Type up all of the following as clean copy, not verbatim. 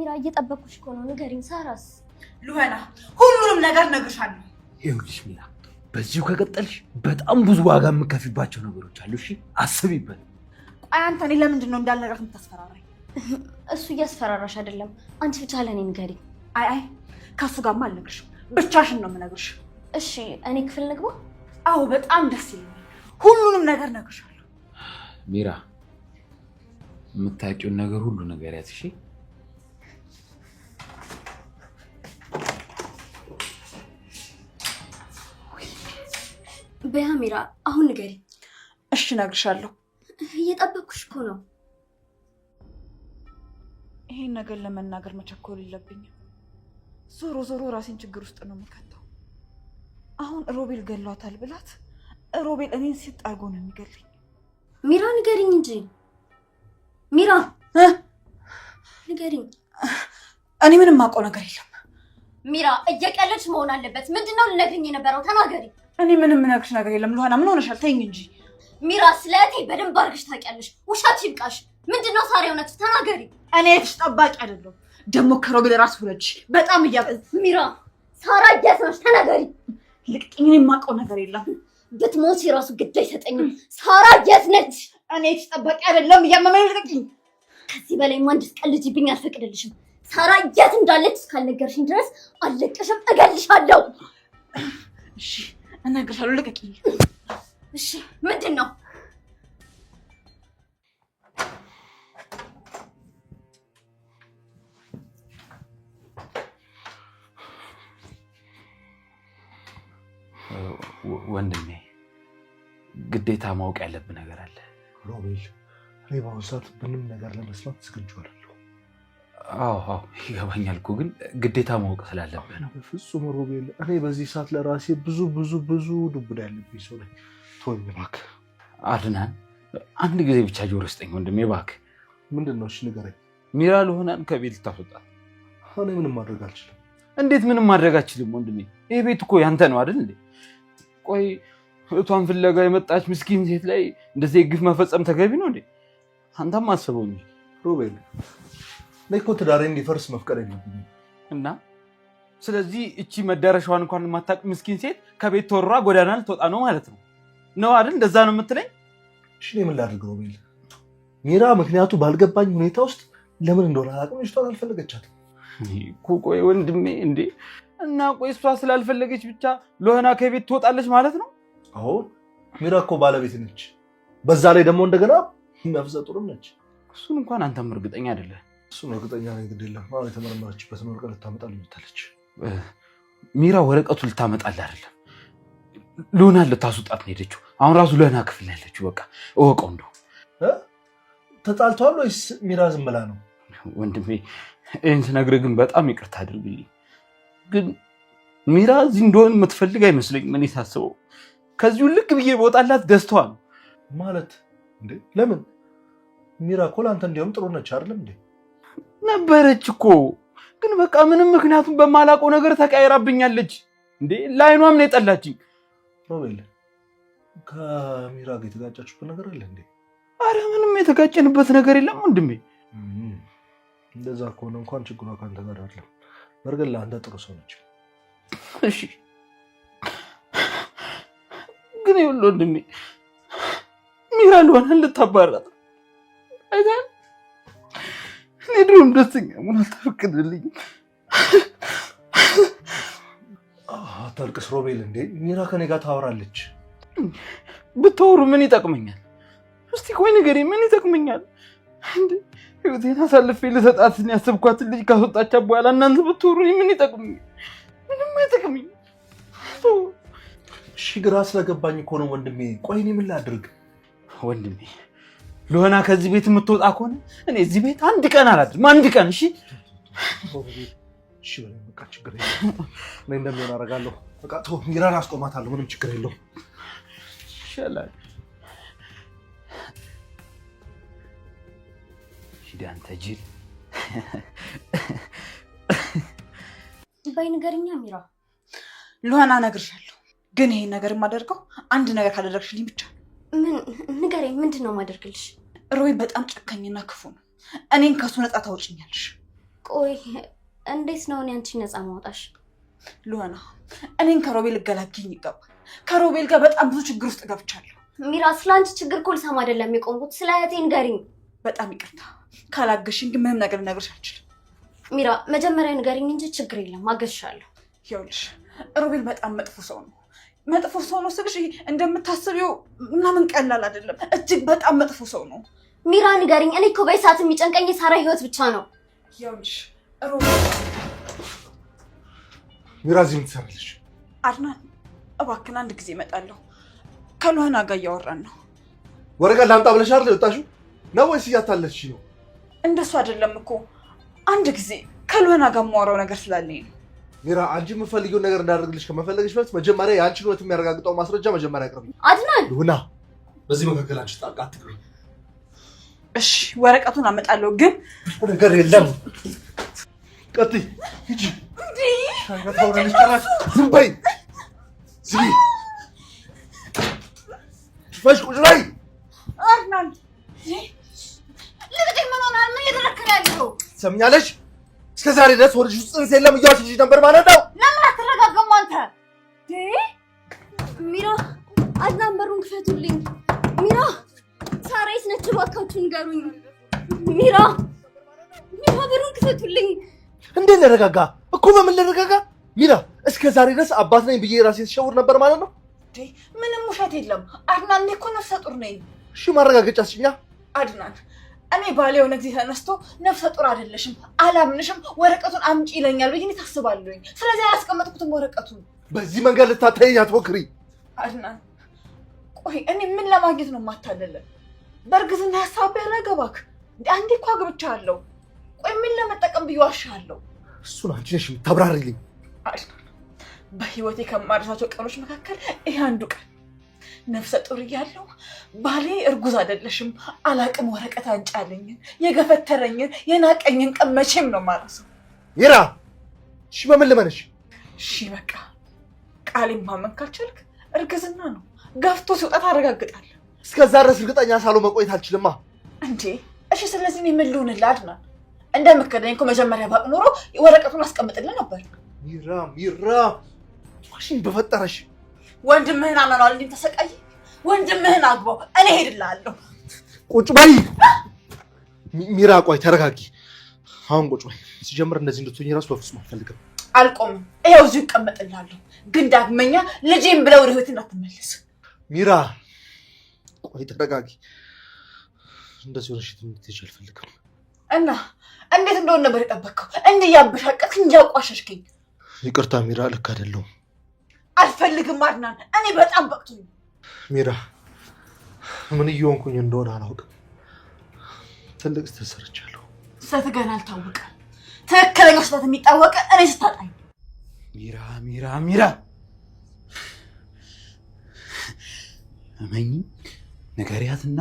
ሚራ እየጠበኩሽ እኮ ነው። ንገሪኝ። ሳራስ? ሉሃና ሁሉንም ነገር ነግርሻለሁ። ይኸውልሽ ሚራ በዚሁ ከቀጠልሽ በጣም ብዙ ዋጋ የምከፍይባቸው ነገሮች አሉ። እሺ አስቢበት። ቆይ አንተ እኔ ለምንድን ነው እንዳልነግርህ የምታስፈራራኝ? እሱ እያስፈራራሽ አይደለም። አንቺ ብቻ ለኔ ንገሪኝ። አይ ከሱ ጋርማ አልነግርሽም። ብቻሽን ነው የምነግርሽ። እሺ እኔ ክፍል ልግባ? አዎ በጣም ደስ ይለኛል። ሁሉንም ነገር ነግርሻለሁ። ሚራ የምታውቂውን ነገር ሁሉ ነገር ያዝ። እሺ በያ ሚራ አሁን ንገሪኝ። እሺ እነግርሻለሁ። እየጠበኩሽ እኮ ነው። ይሄን ነገር ለመናገር መቸኮል የለብኝም። ዞሮ ዞሮ ራሴን ችግር ውስጥ ነው የምከተው። አሁን ሮቤል ገሏታል ብላት ሮቤል እኔን ሲጥ አድርጎ ነው የሚገልኝ። ሚራ ንገሪኝ እንጂ ሚራ ንገሪኝ። እኔ ምንም አውቀው ነገር የለም። ሚራ እየቀለድሽ መሆን አለበት። ምንድነው ልነግሪኝ የነበረው? ተናገሪ። እኔ ምንም ነግርሽ ነገር የለም። ሉሃና ምን ሆነሻል? ተይኝ እንጂ ሚራ። ስለቴ በደንብ አድርገሽ ታውቂያለሽ። ውሸት ይብቃሽ። ምንድነው ሳሪ? እውነት ተናገሪ። እኔ የትሽ ጠባቂ አይደለም። ደግሞ ከሮቤል ራስ ሁለች በጣም እያበዝ ሚራ። ሳራ የት ነሽ? ተናገሪ። ልቅጥኝ። እኔ የማውቀው ነገር የለም። ብትሞቺ ራሱ ግድ አይሰጠኝም። ሳራ የት ነች? እኔ የትሽ ጠባቂ አይደለም። እያመመኝ ልቅጥኝ። ከዚህ በላይ እንድትቀልጂብኝ አልፈቅድልሽም። ሳራ የት እንዳለች እስካልነገርሽኝ ድረስ አልለቅሽም፣ እገልሻለሁ። እሺ እነግርሻለሁ። ልቀቂኝ። እሺ ምንድን ነው? ወንድሜ ግዴታ ማወቅ ያለብህ ነገር አለ። ሮቤል እኔ በአሁኑ ሰዓት ምንም ነገር ለመስማት ዝግጁ አይደለሁ። አዎ ይገባኛል እኮ ግን ግዴታ ማወቅ ስላለብህ ነው። በፍጹም ሮቤል እኔ በዚህ ሰዓት ለራሴ ብዙ ዱብዳ ያለብኝ ሰው ነኝ። ተወኝ እባክህ። አድናን አንድ ጊዜ ብቻ ጆሮ ስጠኝ ወንድሜ እባክህ። ምንድን ነው? እሺ ንገረኝ። ሚራ ሉሃናን ከቤት ልታስወጣት? እኔ ምንም ማድረግ አልችልም። እንዴት ምንም ማድረግ አልችልም ወንድሜ? ይሄ ቤት እኮ ያንተ ነው አይደል እንዴ? ቆይ እቷን ፍለጋ የመጣች ምስኪን ሴት ላይ እንደዚህ ግፍ መፈጸም ተገቢ ነው እንዴ? አንተም አስበው እንጂ ሮቤል። እኔ እኮ ትዳሬ እንዲፈርስ መፍቀድ የለብኝም። እና ስለዚህ እቺ መዳረሻዋን እንኳን የማታውቅ ምስኪን ሴት ከቤት ተወርራ ጎዳና ልትወጣ ነው ማለት ነው አይደል? እንደዛ ነው የምትለኝ? እሺ እኔ ምን ላድርግ ሮቤል? ሚራ ምክንያቱ ባልገባኝ ሁኔታ ውስጥ ለምን እንደሆነ አላውቅም፣ ልጅቷን አልፈለገቻትም። ቆይ ወንድሜ እንዴ እና ቆይ እሷ ስላልፈለገች ብቻ ሉሃና ከቤት ትወጣለች ማለት ነው? አዎ ሚራ እኮ ባለቤት ነች። በዛ ላይ ደግሞ እንደገና ነፍሰ ጡርም ነች። እሱን እንኳን አንተም እርግጠኛ አይደለህ። እሱን እርግጠኛ ነኝ። ግድ የለም አሁን የተመረመረችበትን ወረቀት ልታመጣልኝ መጣለች። ሚራ ወረቀቱ ልታመጣልህ አይደለም ሉሃናን ልታስወጣት ነው ሄደችው። አሁን ራሱ ሉሃና ክፍል ላይ ያለችው። በቃ እወቀው። እንደው ተጣልተዋል ወይስ ሚራ ዝም ብላ ነው? ወንድሜ ይህን ስነግርህ ግን በጣም ይቅርታ አድርግልኝ። ግን ሚራ እዚህ እንደሆነ የምትፈልግ አይመስለኝም። እኔ ሳስበው ከዚሁ ልክ ብዬ በወጣላት ደስታዋ ነው ማለት። እንዴ ለምን? ሚራ እኮ ለአንተ እንዲያውም ጥሩ ነች አይደለም እንዴ? ነበረች እኮ ግን በቃ ምንም ምክንያቱም በማላውቀው ነገር ተቀያይራብኛለች። እንዴ ለአይኗም ነው የጠላችኝ። ሮቤል ከሚራ ጋር የተጋጫችሁበት ነገር አለ እንዴ? አረ ምንም የተጋጨንበት ነገር የለም ወንድሜ። እንደዛ ከሆነ እንኳን ችግሯ ካንተ ጋር አይደለም። በርግጥ ለአንተ ጥሩ ሰው ነች። እሺ ግን ይኸውልህ ወንድሜ ሚራ ሉሃናን ልታባራት አይደል? እኔ ድሮም ደስተኛ መሆን አልተፈቀደልኝም። አታልቅስ ሮቤል። እንዴ ሚራ ከኔ ጋር ታወራለች። ብታወሩ ምን ይጠቅመኛል? እስቲ ቆይ ንገረኝ፣ ምን ይጠቅመኛል? እንዴ ህይወቴን አሳልፌ ልሰጣትን ያሰብኳትን ልጅ ካስወጣቻት በኋላ እናንተ ብትወሩ ምን ይጠቅመኛል? ምንም አይጠቅመኝም። እሺ ግራ ስለገባኝ እኮ ነው ወንድሜ። ቆይ እኔ ምን ላድርግ? ወንድሜ ሉሃና ከዚህ ቤት የምትወጣ ከሆነ እኔ እዚህ ቤት አንድ ቀን አላድርም። አንድ ቀን። እሺ እሺ በቃ ችግር የለውም። እኔ እንደሚሆን አደርጋለሁ። በቃ ተው፣ ሚራን አስቆማታለሁ። ምንም ችግር የለውም። ይሻላል። ሂድ አንተ ጅል። ባይ ንገሪኛ ሚራ። ሉሃና እነግርሻለሁ፣ ግን ይሄን ነገር የማደርገው አንድ ነገር ካደረግሽልኝ ብቻ። ምን ንገረኝ። ምንድን ነው የማደርግልሽ? ሮይ በጣም ጨካኝና ክፉ ነው። እኔን ከሱ ነፃ ታወጪኛለሽ። ቆይ እንዴት ነው አንቺ ነፃ ማውጣሽ? ሉና እኔን ከሮቤል ልገላግኝ ይገባል። ከሮቤል ጋር በጣም ብዙ ችግር ውስጥ ገብቻለሁ። ሚራ ስላንቺ ችግር እኮ ልሰማ አይደለም የቆምኩት፣ ስለ እህቴ ንገሪኝ። በጣም ይቅርታ ካላገሽኝ ግን ምንም ነገር ልነግርሽ አልችልም። ሚራ መጀመሪያ ንገሪኝ እንጂ ችግር የለም አገዝሻለሁ። ይኸውልሽ ሮቤል በጣም መጥፎ ሰው ነው። መጥፎ ሰው ነው ስልሽ እንደምታስቢው ምናምን ቀላል አይደለም። እጅግ በጣም መጥፎ ሰው ነው። ሚራ ንገሪኝ። እኔ እኮ በሰዓት የሚጨንቀኝ የሳራ ህይወት ብቻ ነው። ይኸውልሽ ሮቤል ሚራ እዚህ ምን ትሰራለሽ? አድናን እባክህን አንድ ጊዜ እመጣለሁ። ከሉና ጋር እያወራን ነው። ወረቀት ላምጣ ብለሽ አይደል የወጣሽው? ነው ወይስ እያታለልሽ ነው? እንደሱ አይደለም እኮ አንድ ጊዜ ከሉና ጋር የማወራው ነገር ስላለኝ ነው። ሚራ አንቺ የምፈልጊውን ነገር እንዳደርግልሽ ከመፈለግሽ በፊት መጀመሪያ የአንቺን ህይወት የሚያረጋግጠው ማስረጃ መጀመሪያ አቅርቢ። አድናን ሉና በዚህ መካከል አንቺ ጣልቃ አትግቢ። እሺ ወረቀቱን አመጣለሁ ግን ነገር የለም። ቀጥይ ሂጂ። ታውራለሽ ቀራሽ። ዝም በይ። ዝም ፈሽ ቁጭ በይ። አድናን ልጅ ምን ሆናል? ምን እየተረከረ ያለው ሰምኛለሽ? እስከ ዛሬ ድረስ ወደ ውስጥ ጽንስ የለም እያልሽ ነበር ማለት ነው። ለምን አትረጋጋም አንተ? ሚራ አድናን በሩን ክፈቱልኝ። ሚራ ሳራ የት ነች? እባካችሁ ንገሩኝ። ሚራ በሩን ክፈቱልኝ። እንዴት ልረጋጋ እኮ? በምን ልረጋጋ? ሚራ እስከ ዛሬ ድረስ አባት ነኝ ብዬ ራሴን ተሸውር ነበር ማለት ነው። ምንም ውሸት የለም አድናን። እኔ እኮ ነፍሰ ጡር ነኝ። እሺ ማረጋገጫ ስጭኛ። አድናን እኔ ባሌ የሆነ ጊዜ ተነስቶ ነፍሰ ጡር አይደለሽም አላምንሽም ወረቀቱን አምጪ ይለኛል ብዬ ታስባለሁኝ። ስለዚህ አላስቀመጥኩትም ወረቀቱን። በዚህ መንገድ ልታታየኝ አትሞክሪ አድናን። ቆይ እኔ ምን ለማግኘት ነው የማታለለ? በእርግዝና ሀሳብ ያላገባክ አንዴ እኮ አግብቻለሁ። ቆይ ምን ለመጠቀም ብዬ ዋሻለሁ? እሱን አንቺ ነሽ የምታብራሪልኝ። አድናን በህይወቴ ከማረሳቸው ቀኖች መካከል ይሄ አንዱ ቀን ነፍሰ ጡር እያለሁ ባሌ እርጉዝ አይደለሽም አላቅም ወረቀት አንጫለኝን የገፈተረኝን የናቀኝን ቀን መቼም ነው ማረሰው። ሚራ እሺ በምን ልመንሽ? እሺ በቃ ቃሌን ማመን ካልቻልክ እርግዝና ነው ገፍቶ ሲወጣ ታረጋግጣለህ። እስከዛ ድረስ እርግጠኛ ሳልሆን መቆየት አልችልማ። እንዴ እሺ ስለዚህ እኔ ምን ልሁንልህ አድናን? እንደምከደኝ እኮ መጀመሪያ ባቅ ኖሮ ወረቀቱን አስቀምጥልህ ነበር። ሚራ ማሽን በፈጠረሽ ወንድምህን አመኗል እንዴ ተሰቃይ? ወንድምህን አግባው እኔ ሄድልሃለሁ። ቁጭ በይ ሚራ። ቆይ ተረጋጊ። አሁን ቁጭ በይ። ሲጀምር እንደዚህ እንድትሆኚ ራሱ በፍጹም አልፈልግም። አልቆምም። ይሄው እዚሁ እቀመጥልሃለሁ። ግን ዳግመኛ ልጄን ብለው ወደ ህይወት እንዳትመለስ። ሚራ ቆይ ተረጋጊ። እንደዚህ ሆነሽ ትምትይሽ አልፈልግም። እና እንዴት እንደሆነ ነበር የጠበቅከው? እንዲህ ያበሻቀጥክ እንጂ ያቋሸሽከኝ። ይቅርታ ሚራ፣ ልክ አይደለሁም። አልፈልግም አድናን፣ እኔ በጣም በቅቶኝ። ሚራ ምን እየሆንኩኝ እንደሆነ አላውቅም። ትልቅ ስህተት ሰርቻለሁ። ስህተት ገና አልታወቀም። ትክክለኛው ስህተት የሚታወቀ እኔ ስታጣኝ። ሚራ እመኚ፣ ንገሪያትና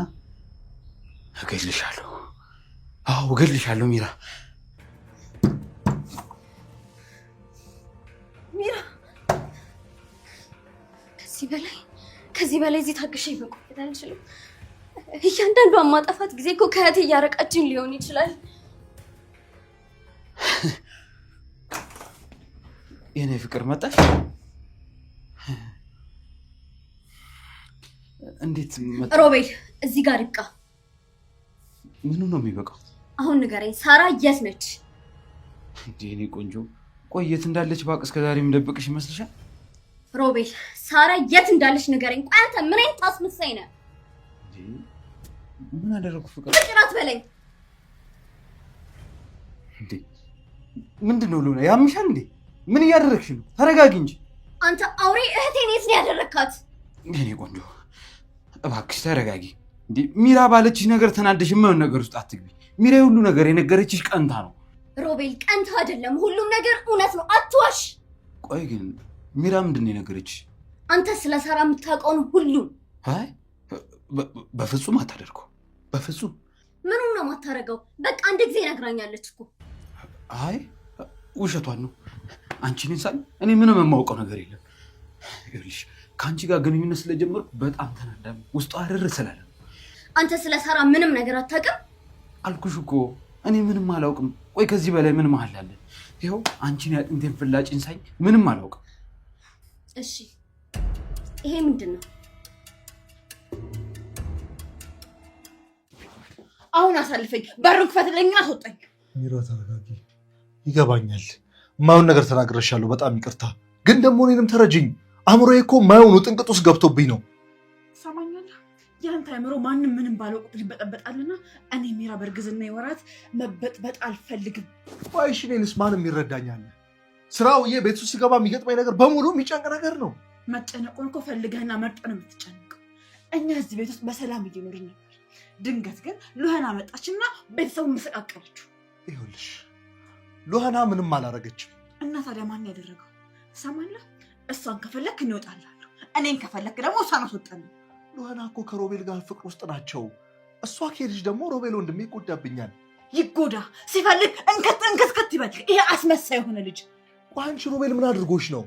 እገልሻለሁ። አዎ እገልሻለሁ ሚራ። ከዚህ በላይ እዚህ ታግሼ መቆየት አልችልም። እያንዳንዷን ማጠፋት ጊዜ እኮ ከእህቴ እያረቀችኝ ሊሆን ይችላል። የኔ ፍቅር መጣሽ? እንዴት መጣ? ሮቤል እዚህ ጋር ይብቃ። ምኑ ነው የሚበቃው? አሁን ንገረኝ፣ ሳራ የት ነች? እንዴ እኔ ቆንጆ፣ ቆይ የት እንዳለች ባቅ እስከ ዛሬ የምደብቅሽ ይመስልሻል? ሮቤል ሳራ የት እንዳለች ንገረኝ። ቆይ አንተ ምን አይነት አስመሳይ ነህ? ምን አደረኩ ፍቅር? ፍቅራት በለኝ። እንዴ ምንድነው ሉና? ያምሻል እንዴ? ምን እያደረግሽ ነው? ተረጋጊ እንጂ አንተ አውሬ። እህቴን የት ነው ያደረካት? የኔ ቆንጆ እባክሽ ተረጋጊ። እንዴ ሚራ ባለችሽ ነገር ተናደሽ የማይሆን ነገር ውስጥ አትግቢ። ሚራ ሁሉ ነገር የነገረችሽ ቀንታ ነው። ሮቤል ቀንታ አይደለም፣ ሁሉም ነገር እውነት ነው። አትዋሽ። ቆይ ግን ሚራ ምንድነው የነገረችሽ? አንተ ስለ ሳራ የምታውቀውን ሁሉ። አይ በፍጹም አታደርገው። በፍጹም ምኑን ነው የማታረገው? በቃ አንድ ጊዜ ነግራኛለች እኮ። አይ ውሸቷን ነው። አንቺን ሳል እኔ ምንም የማውቀው ነገር የለም። ይኸውልሽ ከአንቺ ጋር ግንኙነት ስለጀመርኩ በጣም ተናዳም ውስጧ አርር ስላለ። አንተ ስለ ሳራ ምንም ነገር አታውቅም? አልኩሽ እኮ እኔ ምንም አላውቅም። ቆይ ከዚህ በላይ ምን መሀል አለ? ይኸው አንቺን ያጥንቴን ፍላጭን ሳይ ምንም አላውቅም። እሺ ይሄ ምንድነው? አሁን አሳልፈኝ፣ በሩን ክፈትልኝ፣ አስወጣኝ። ሚራ ተረጋጊ። ይገባኛል፣ ማውን ነገር ተናግረሻለሁ፣ በጣም ይቅርታ። ግን ደግሞ እኔንም ተረጅኝ። አእምሮዬ እኮ ማይሆኑ ጥንቅጥ ውስጥ ገብቶብኝ ነው። ሰማኛለህ? ያንተ አእምሮ ማንም ምንም ባለው ቁጥር ይበጠበጣልና እኔ ሚራ በእርግዝና ወራት መበጥበጥ አልፈልግም። ቆይሽ እኔንስ ማንም ይረዳኛል? ስራውዬ ቤት ውስጥ ሲገባ የሚገጥመኝ ነገር በሙሉ የሚጨንቅ ነገር ነው። መጨነቁን እኮ ፈልገህና መርጦ ነው የምትጨነቀው። እኛ እዚህ ቤት ውስጥ በሰላም እየኖርን ነበር። ድንገት ግን ሉሃና መጣችና ቤተሰቡን መሰቃቀለችው። ይኸውልሽ ሉሃና ምንም አላረገችም። እና ታዲያ ማን ያደረገው? ሰማለህ? እሷን ከፈለክ እንወጣላለሁ፣ እኔን ከፈለክ ደግሞ እሷን አስወጣለሁ። ሉሃና እኮ ከሮቤል ጋር ፍቅር ውስጥ ናቸው። እሷ ከሄድሽ ደግሞ ሮቤል ወንድሜ ይጎዳብኛል። ይጎዳ ሲፈልግ እንከት ይበል። ይሄ አስመሳይ የሆነ ልጅ። ቆይ አንቺ ሮቤል ምን አድርጎሽ ነው?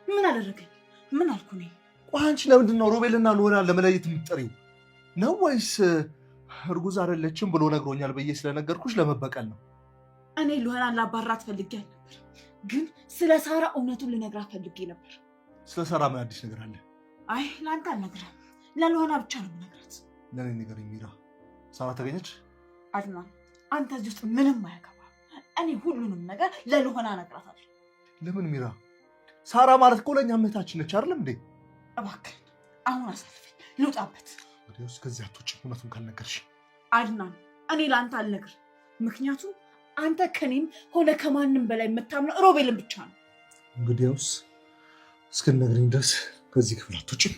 ምን አደረገኝ? ምን አልኩ እኔ? ቆይ አንቺ ለምንድን ነው ሮቤልና ሉሃናን ለመለየት የምትጠሪው? ነው ወይስ እርጉዝ አይደለችም ብሎ ነግሮኛል ብዬ ስለነገርኩሽ ለመበቀል ነው? እኔ ሉሃናን ላባራት ፈልጌ አልነበር፣ ግን ስለ ሳራ እውነቱን ልነግራት ፈልጌ ነበር። ስለ ሳራ ምን አዲስ ነገር አለ? አይ ለአንተ አልነግርህም፣ ለሉሃና ብቻ ነው የምነግራት። ለእኔ ንገረኝ ሚራ፣ ሳራ ተገኘች? አድናን፣ አንተ እዚህ ውስጥ ምንም አያገባም። እኔ ሁሉንም ነገር ለሉሃና እነግራታለሁ። ለምን ሚራ? ሳራ ማለት እኮ ለእኛ እህታችን ነች አይደለም እንዴ? እባክህን አሁን አሳልፈኝ ልውጣበት። ወዲያውስ ከዚህ አትወጪ እውነቱን ካልነገርሽ። አድናን፣ እኔ ለአንተ አልነግርም፣ ምክንያቱም አንተ ከኔም ሆነ ከማንም በላይ የምታምነው ሮቤልን ብቻ ነው። እንግዲያውስ እስክንነግረኝ ድረስ ከዚህ ክፍል አትወጪም።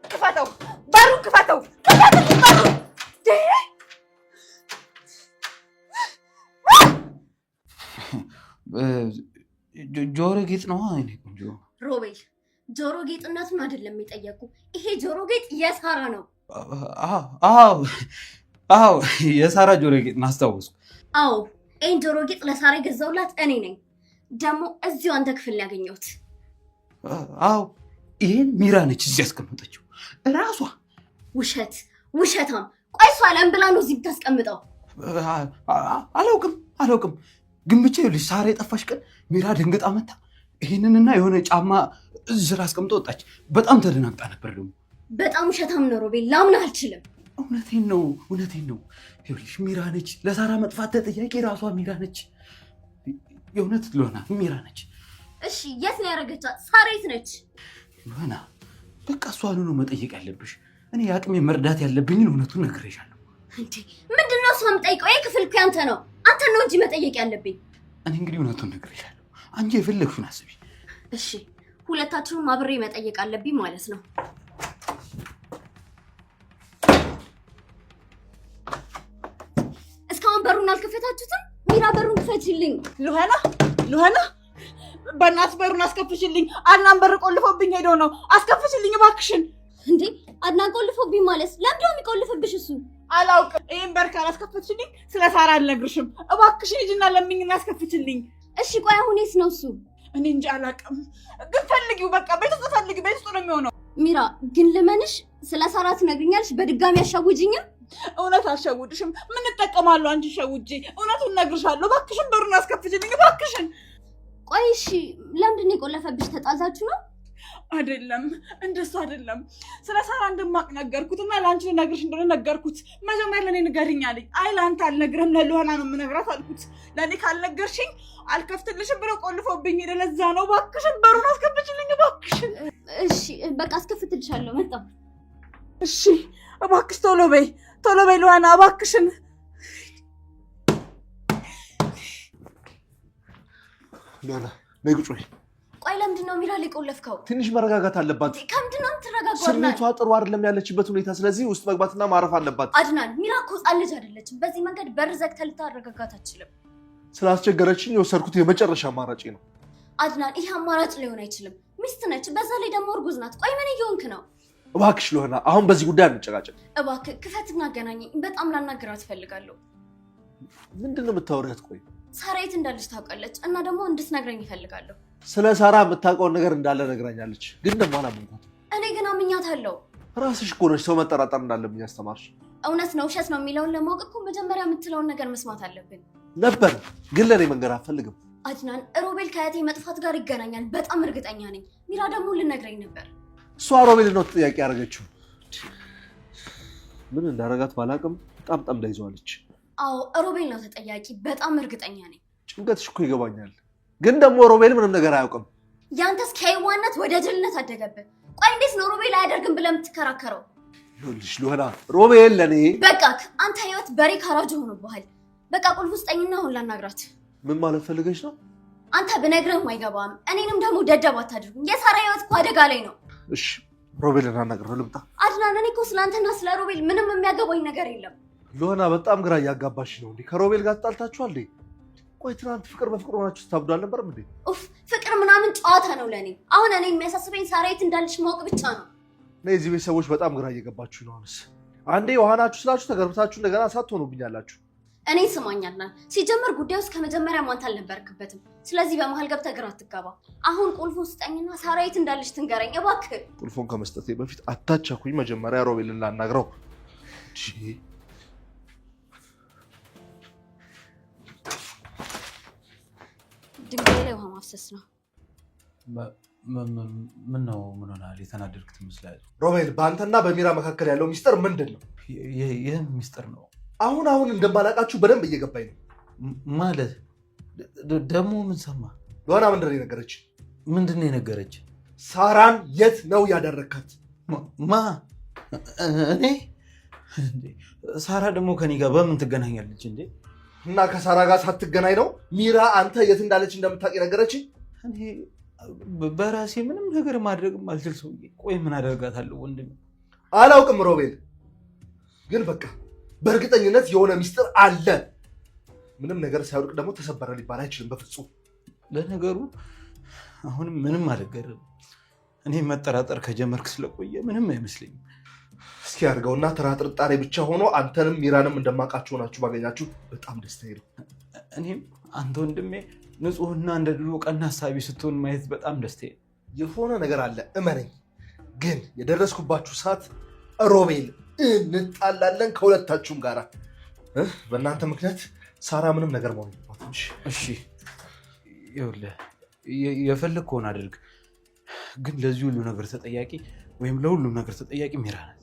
ክፈተው፣ በሩን ክፈተው። ጆሮ ጌጥ ነው አይኔ ቆንጆ። ሮቤል ጆሮ ጌጥነቱን አይደለም የጠየቁ። ይሄ ጆሮ ጌጥ የሳራ ነው። አዎ የሳራ ጆሮ ጌጥ ማስታወስኩ። አዎ ይህን ጆሮ ጌጥ ለሳራ የገዛውላት እኔ ነኝ። ደግሞ እዚሁ አንተ ክፍል ያገኘሁት። አዎ ይሄን ሚራ ነች እዚህ ያስቀመጠችው እራሷ። ውሸታም። ቆይ እሷ ለም ብላ ነው እዚህ ብታስቀምጠው? አላውቅም ግን ብቻ ይኸውልሽ ሳራ የጠፋሽ ቀን ሚራ ደንግጣ መታ ይሄንንና የሆነ ጫማ እዚህ አስቀምጦ ወጣች። በጣም ተደናግጣ ነበር። ደግሞ በጣም ውሸታም ነው ሮቤል፣ ላምንህ አልችልም። እውነቴን ነው። ይኸውልሽ ሚራ ነች ለሳራ መጥፋት ተጠያቂ ራሷ ሚራ ነች። የእውነት ሉሃና ሚራ ነች። እሺ የት ነው ያደረገቻት? ሳራ የት ነች? ሉሃና በቃ እሷን ነው መጠየቅ ያለብሽ። እኔ የአቅሜ መርዳት ያለብኝን እውነቱን ነግሬሻለሁ። እንዴ ምንድነው እሷ የምጠይቀው? ይሄ ክፍል እኮ ያንተ ነው። አንተ ነው እንጂ መጠየቅ ያለብኝ። እኔ እንግዲህ እውነቱን ነግሬሻለሁ። አንቺ የፈለግሽውን አስቢ። እሺ ሁለታችሁም አብሬ መጠየቅ አለብኝ ማለት ነው። እስካሁን በሩን አልከፈታችሁትም? ሚራ በሩን ክፈችልኝ። ሉሃና በእናትህ በሩን አስከፍችልኝ። አድናን በር ቆልፎብኝ ሄዶ ነው። አስከፍችልኝ እባክሽን። እንዴ አድናን ቆልፎብኝ ማለት ለምንድነው የሚቆልፍብሽ እሱ? አላውቅም። ይሄን በር ካላስከፈችልኝ ስለ ሳራ አልነግርሽም። እባክሽን ሂጂና ለምኝና አስከፍችልኝ። እሺ ቆይ አሁን የት ነው እሱ? እኔ እንጂ አላውቅም። ግን ፈልጊው፣ በቃ ቤት ውስጥ ፈልጊ። ቤት ውስጥ ነው የሚሆነው። ሚራ ግን ልመንሽ፣ ስለ ሳራ ትነግሪኛለሽ? በድጋሚ አሻውጂኝም? እውነት አልሸውድሽም። ምን እጠቀማለሁ አንቺ ሸውጄ? እውነቱን እነግርሻለሁ። እባክሽን በሩን አስከፍችልኝ እባክሽን። ቆይ እሺ ለምንድን ነው የቆለፈብሽ? ተጣዛችሁ ነው? አይደለም፣ እንደሱ አይደለም። ስለ ሳራ እንደማቅ ነገርኩትና ለአንቺ ልነግርሽ እንደሆነ ነገርኩት። መጀመሪያ ለእኔ ንገሪኝ አለኝ። አይ ለአንተ አልነግርህም ለሉሃና ነው የምነግራት አልኩት። ለእኔ ካልነገርሽኝ አልከፍትልሽም ብሎ ቆልፎብኝ ሄደ። ለዛ ነው። እባክሽን በሩን አስከፍችልኝ እባክሽን። እሺ በቃ አስከፍትልሻለሁ፣ መጣሁ። እሺ እባክሽ ቶሎ በይ ሉሃና እባክሽን። ሉሃና ነይ ቁጭ በይ። ቆይ ለምንድን ነው ሚራ ላይ ቆለፍከው? ትንሽ መረጋጋት አለባት። ከምንድን ነው የምትረጋጋው? ስሜቷ ጥሩ አይደለም ያለችበት ሁኔታ። ስለዚህ ውስጥ መግባትና ማረፍ አለባት። አድናን ሚራ እኮ ሕፃን ልጅ አይደለችም። በዚህ መንገድ በር ዘግተህ ልታረጋጋት አትችልም። ስላስቸገረችኝ የወሰድኩት የመጨረሻ አማራጭ ነው። አድናን ይሄ አማራጭ ሊሆን አይችልም። ሚስት ነች፣ በዛ ላይ ደግሞ እርጉዝ ናት። ቆይ ምን እየሆንክ ነው? እባክሽ ሉሃና አሁን በዚህ ጉዳይ አንጨቃጨቅ። እባክህ ክፈትና አገናኘኝ። በጣም ላናግራት እፈልጋለሁ። ምንድን ነው የምታወሪያት? ቆይ ሳራ የት እንዳለች ታውቃለች እና ደግሞ እንድትነግረኝ እፈልጋለሁ። ስለ ሳራ የምታውቀውን ነገር እንዳለ ነግራኛለች፣ ግን ደግሞ አላመንኳትም። እኔ ግን አምኛታለሁ። ራስሽ እኮ ነሽ ሰው መጠራጠር እንዳለብኝ ያስተማርሽ። እውነት ነው ውሸት ነው የሚለውን ለማወቅ እኮ መጀመሪያ የምትለውን ነገር መስማት አለብን ነበር ግን ለኔ መንገር አልፈልግም። አድናን ሮቤል ከአያቴ መጥፋት ጋር ይገናኛል በጣም እርግጠኛ ነኝ። ሚራ ደግሞ ልነግረኝ ነበር። እሷ ሮቤል ነው ጥያቄ ያደረገችው። ምን እንዳረጋት ባላቅም በጣም ጠምዳ ይዘዋለች። አዎ ሮቤል ነው ተጠያቂ በጣም እርግጠኛ ነኝ። ጭንቀትሽ እኮ ይገባኛል፣ ግን ደግሞ ሮቤል ምንም ነገር አያውቅም። ያንተስ ከይዋነት ወደ ጅልነት አደገብህ። ቆይ እንዴት ነው ሮቤል አያደርግም ብለህ የምትከራከረው? ይኸውልሽ ሉህና ሮቤል ለኔ በቃክ። አንተ ህይወት በሬ ካራጅ ሆኖብሃል። በቃ ቁልፍ ውስጠኝና አሁን ላናግራት። ምን ማለት ፈልገሽ ነው? አንተ ብነግርህም አይገባም። እኔንም ደግሞ ደደብ አታድርጉኝ። የሳራ ህይወት እኮ አደጋ ላይ ነው። እሺ ሮቤልን አናግረው ልምጣ። አድናን እኔ እኮ ስለአንተና ስለ ሮቤል ምንም የሚያገባኝ ነገር የለም። ሉህና በጣም ግራ እያጋባሽ ነው እንዴ? ከሮቤል ጋር ተጣልታችኋል እንዴ? ቆይ ትናንት ፍቅር በፍቅር ሆናችሁ ስታብዱ አልነበረም እንዴ? ኡፍ ፍቅር ምናምን ጨዋታ ነው ለኔ። አሁን እኔ የሚያሳስበኝ ሳራ የት እንዳለች ማወቅ ብቻ ነው። እነዚህ ቤት ሰዎች በጣም ግራ እየገባችሁ ነው። አሁንስ አንዴ ውሃናችሁ ስላችሁ ተገርብታችሁ እንደገና እሳት ትሆኑብኛላችሁ። እኔ ስማኛለን። ሲጀምር ጉዳዩ እስከ መጀመሪያ አንተ አልነበርክበትም። ስለዚህ በመሀል ገብተህ ግራ አትጋባ። አሁን ቁልፉን ስጠኝና ሳራ የት እንዳለች ትንገረኝ እባክህ። ቁልፉን ከመስጠቴ በፊት አታቻኩኝ። መጀመሪያ ሮቤልን ላናግረው። ድንጋይ ላይ ውሃ ማፍሰስ ነው። ምን ነው? ምን ሆናል? የተናደድክ ትመስላለህ። ሮቤል በአንተና በሚራ መካከል ያለው ሚስጥር ምንድን ነው? ይህ ሚስጥር ነው። አሁን እንደማላውቃችሁ በደንብ እየገባኝ ነው። ማለት ደግሞ ምን ሰማ? ሉህና ምንድን ነው የነገረች? ምንድን ነው የነገረች? ሳራን የት ነው ያደረካት? ማ? እኔ? ሳራ ደግሞ ከኔ ጋር በምን ትገናኛለች እንዴ? እና ከሳራ ጋር ሳትገናኝ ነው ሚራ አንተ የት እንዳለች እንደምታውቅ ነገረችኝ? እኔ በራሴ ምንም ነገር ማድረግ አልችል ሰውዬ። ቆይ ምን አደርጋታለሁ ወንድሜ? አላውቅም ሮቤል፣ ግን በቃ በእርግጠኝነት የሆነ ሚስጥር አለ። ምንም ነገር ሳይወድቅ ደግሞ ተሰበረ ሊባል አይችልም በፍጹም። ለነገሩ አሁንም ምንም አልገርም። እኔ መጠራጠር ከጀመርክ ስለቆየ ምንም አይመስለኝም። እስኪ አድርገውና ተራ ጥርጣሬ ብቻ ሆኖ አንተንም ሚራንም እንደማውቃችሁ ሆናችሁ ባገኛችሁ በጣም ደስታዬ ነው። እኔም አንተ ወንድሜ ንጹህና እንደ ድሮ ቀና ሀሳቢ ስትሆን ማየት በጣም ደስታዬ ነው። የሆነ ነገር አለ እመነኝ። ግን የደረስኩባችሁ ሰዓት ሮቤል እንጣላለን ከሁለታችሁም ጋር። በእናንተ ምክንያት ሳራ ምንም ነገር መሆን የለባትም። እሺ ይኸውልህ የፈለግከውን አድርግ፣ ግን ለዚህ ሁሉ ነገር ተጠያቂ ወይም ለሁሉም ነገር ተጠያቂ ሚራ ናት።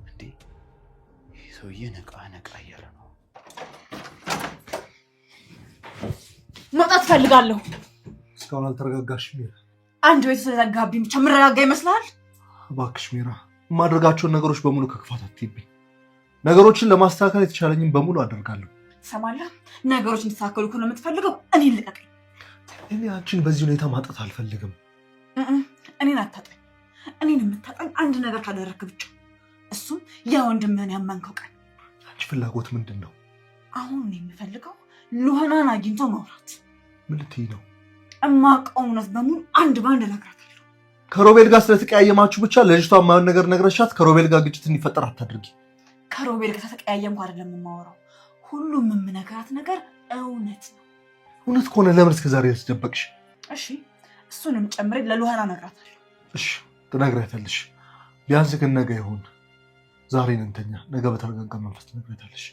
እንዴ ይህ ሰውዬ ነቃ ነቃ እያለ ነው። መውጣት ፈልጋለሁ። እስካሁን አልተረጋጋሽ ሚራ? አንድ ቤት ስለዘጋብኝ ብቻ ምረጋጋ ይመስላል? እባክሽ ሚራ፣ የማደርጋቸውን ነገሮች በሙሉ ከክፋት አትይብኝ። ነገሮችን ለማስተካከል የተቻለኝም በሙሉ አደርጋለሁ። ትሰማለህ? ነገሮች እንዲስተካከሉ ከሆነ የምትፈልገው እኔን ልቀቀኝ። እኔ አንቺን በዚህ ሁኔታ ማጣት አልፈልግም። እኔን አታጣኝ። እኔን የምታጣኝ አንድ ነገር ካደረግክ ብቻ፣ እሱም ያ ወንድምህን ያመንከው ቀን። አንቺ ፍላጎት ምንድን ነው? አሁን የምፈልገው ሉህናን አግኝቶ ማውራት። ምን ልትይ ነው? እማውቀው እውነት በሙሉ አንድ በአንድ እነግራታለሁ። ከሮቤል ጋር ስለተቀያየማችሁ ብቻ ለልጅቷ የማይሆን ነገር ነግረሻት ከሮቤል ጋር ግጭት እንዲፈጠር አታድርጊ። ከሮቤል ጋር ተቀያየምኩ አይደለም የማወራው። ሁሉም የምነግራት ነገር እውነት ነው። እውነት ከሆነ ለምን እስከዛሬ ያስደበቅሽ? እሺ እሱንም ጨምሬ ለሉህና እነግራታለሁ። እሺ ትነግሪያታለሽ። ቢያንስ ግን ነገ ይሁን። ዛሬ እንተኛ፣ ነገ በተረጋጋ መንፈስ ትነግሪያታለሽ።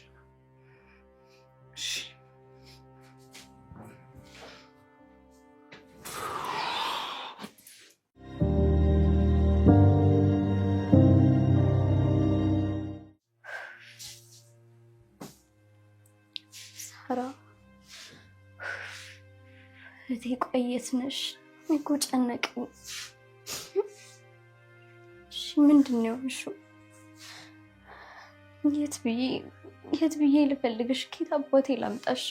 እሺ ሳራ እህቴ ቆይ የት ነሽ? እኮ ጨነቀኝ። እሺ ምንድን ነው የሆንሽው? የት ብዬ ልፈልግሽ? ከየት አባቴ ላምጣሽ?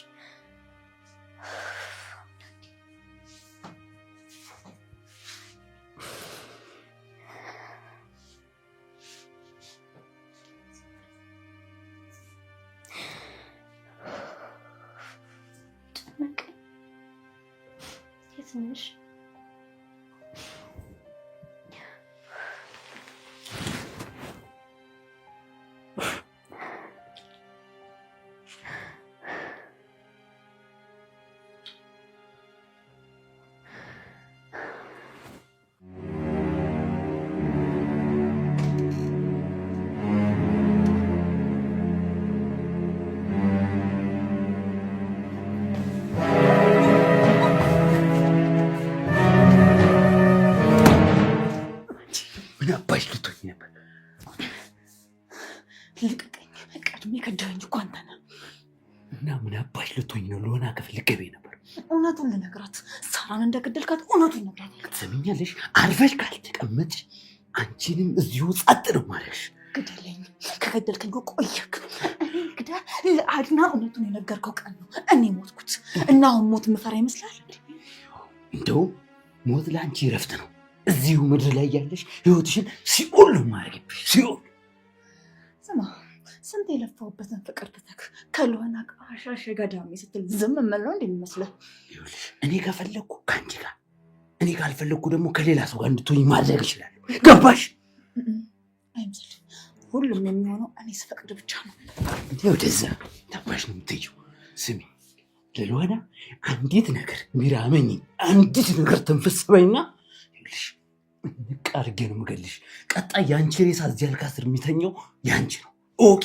ትንሽ ምን አባሽ ልትሆኝ ነበር? ልቀቀኝ። ቀድሜ ከዳኸኝ እኮ አንተ ነህ። እና ምን አባሽ ልትሆኝ ነው? ለሆነ ክፍል ልገቤ ነበር። እውነቱን ልነግራት፣ ሳራን እንደገደልካት እውነቱን ልነግራት። ትሰሚኛለሽ? አርፈሽ ካልተቀመጥሽ አንቺንም እዚሁ ጸጥ ነው ማለሽ። ግደለኝ። ከገደልከኝ ቆየክ። እንግዲህ ለአድና እውነቱን የነገርከው ቀን ነው እኔ ሞትኩት እና አሁን ሞት የምፈራ ይመስላል? እንደውም ሞት ለአንቺ እረፍት ነው። እዚሁ ምድር ላይ ያለሽ ህይወትሽን ሲኦል ነው ማረግብሽ። ሲኦል ስማ፣ ስንት የለፋሁበትን ፍቅር ትተክ ከልሆና አሻሽ ገዳሜ ስትል ዝም የምለው እንደሚመስልህ? ይኸውልሽ እኔ ከፈለግኩ ከአንቺ ጋር፣ እኔ ካልፈለግኩ ደግሞ ከሌላ ሰው ጋር እንድትሆኝ ማድረግ እችላለሁ። ገባሽ? አይመስልም። ሁሉም የሚሆነው እኔ ስፈቅድ ብቻ ነው። ወደዛ ተባሽ ነው የምትሄጂው። ስሚ ለልሆና አንዲት ነገር ሚራመኝ አንዲት ነገር ትንፍስ በይና ይኸውልሽ ንቅ አድርጌ ነው የምገልሽ። ቀጣይ የአንቺ ሬሳ እዚህ አልጋ ስር የሚተኘው የአንቺ ነው። ኦኬ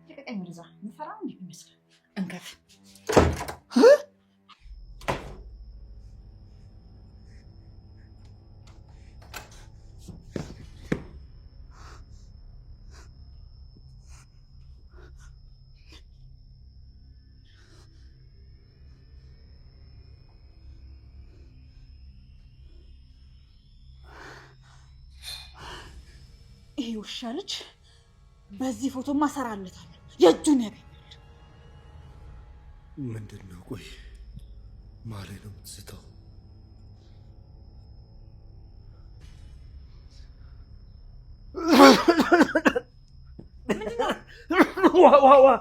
ልቀቀኝ። ወደዛ የምፈራ እንደሚመስልህ እንከፍ ይሄ ውሻ ልጅ በዚህ ፎቶ ማሰራለታለሁ። የእጁን ያገኛል። ምንድን ነው? ቆይ ማለ ነው የምትስተው? ዋ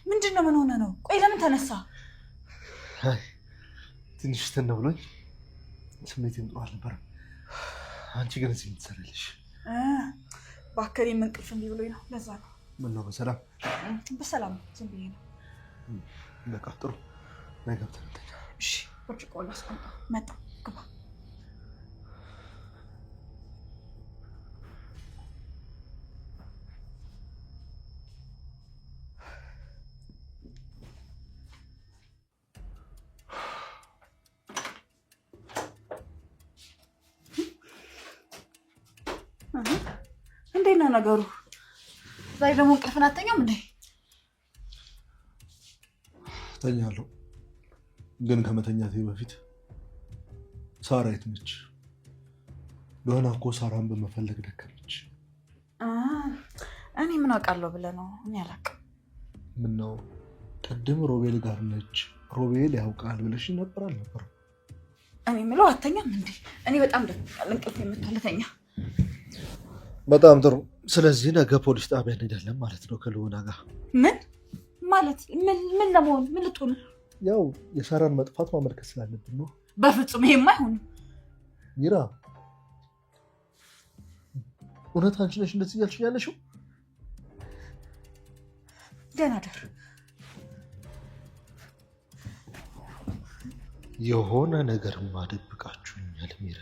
ምንድን ነው? ምን ሆነ ነው? ቆይ ለምን ተነሳ? ትንሽ ትን ብሎኝ ስሜቴም ጥሩ አልነበረም። አንቺ ግን እዚህ የምትሰሪልሽ? በአከሬ እንቅልፍ እምቢ ብሎኝ ነው። ለዛ ነው። ምን ነው? በሰላም በሰላም ዝም ብዬ ነው። በቃ ጥሩ ነይ ገብተን እንተኛ። እሺ ብርጭቆ ላስቀምጣ። መጣ ግባ። እንዴት ነው ነገሩ? ዛሬ ደግሞ እንቅልፍን አትተኛም እንዴ? ተኛለሁ፣ ግን ከመተኛቴ በፊት ሳራ የት ነች? ገና እኮ ሳራን በመፈለግ ደከመች። እኔ ምን አውቃለሁ ብለህ ነው? እኔ አላውቅም። ምነው ቅድም ሮቤል ጋር ነች፣ ሮቤል ያውቃል ብለሽ ነበር አልነበረም? እኔ የምለው አትተኛም እንዴ? እኔ በጣም ደክሞኛል። እንቅልፍ የምትልተኛ። በጣም ጥሩ። ስለዚህ ነገ ፖሊስ ጣቢያ እንሄዳለን ማለት ነው ከልሆና ጋር። ምን ማለት? ምን ለመሆን? ምን ልትሆን? ያው የሳራን መጥፋት ማመልከት ስላለብን ነው። በፍጹም ይሄማ አይሆንም። ሚራ፣ እውነት አንቺ ነሽ እንደዚህ እያልሽ ያለሽው? ደህና ደር። የሆነ ነገር ማደብቃችሁኛል ሚራ።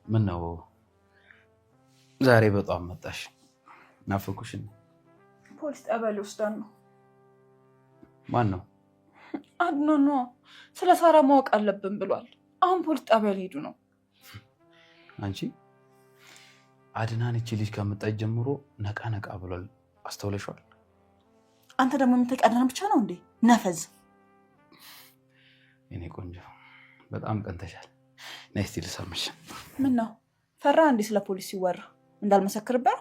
ምን ነው ዛሬ በጣም መጣሽ? ናፈኩሽ? ፖሊስ ጣቢያ ሊወስዳን ነው። ማን ነው? አድኖ ነው። ስለ ሳራ ማወቅ አለብን ብሏል። አሁን ፖሊስ ጣቢያ ሊሄዱ ነው። አንቺ አድናን እቺ ልጅ ከመጣች ጀምሮ ነቃ ነቃ ብሏል። አስተውለሽዋል? አንተ ደግሞ የምታውቅ አድናን ብቻ ነው እንዴ? ነፈዝ። የኔ ቆንጆ በጣም ቀንተሻል። ነይ እስቲ ልሰምሽ። ምን ነው ፈራ እንዴ? ስለ ፖሊስ ሲወራ እንዳልመሰክርበት?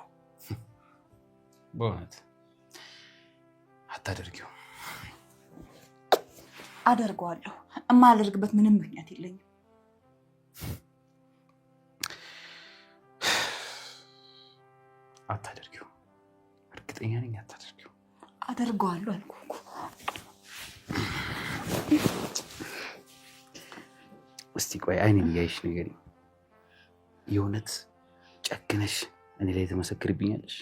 በእውነት አታደርጊው። አደርገዋለሁ። የማላደርግበት ምንም ምክንያት የለኝም። አታደርጊው። እርግጠኛ ነኝ አታደርጊው። አደርገዋለሁ አልኩህ እኮ። እስቲ ቆይ አይኔን እያየሽ ንገሪኝ። የእውነት ጨክነሽ እኔ ላይ ተመሰክርብኛለሽ?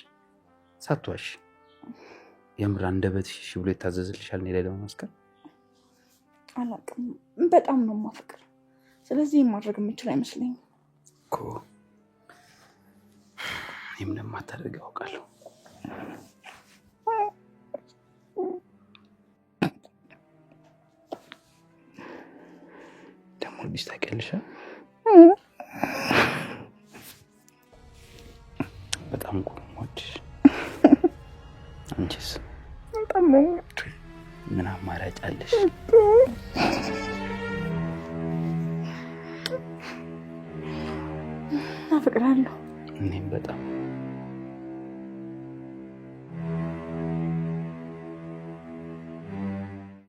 ሳትዋሽ የምር አንደበትሽ እሺ ብሎ ይታዘዝልሻል እኔ ላይ ለመመስከር? አላውቅም፣ በጣም ነው የማፈቅር። ስለዚህ ማድረግ የምችል አይመስለኝም እኮ። እኔም እንደማታደርግ አውቃለሁ። ደግሞ ልጅ ታውቂያለሽ፣ በጣም እኮ ነው የምወድሽ። አንቺስ? በጣም ነው የምወድሽ። ምን አማራጭ አለሽ? አፈቅራለሁ። እኔም በጣም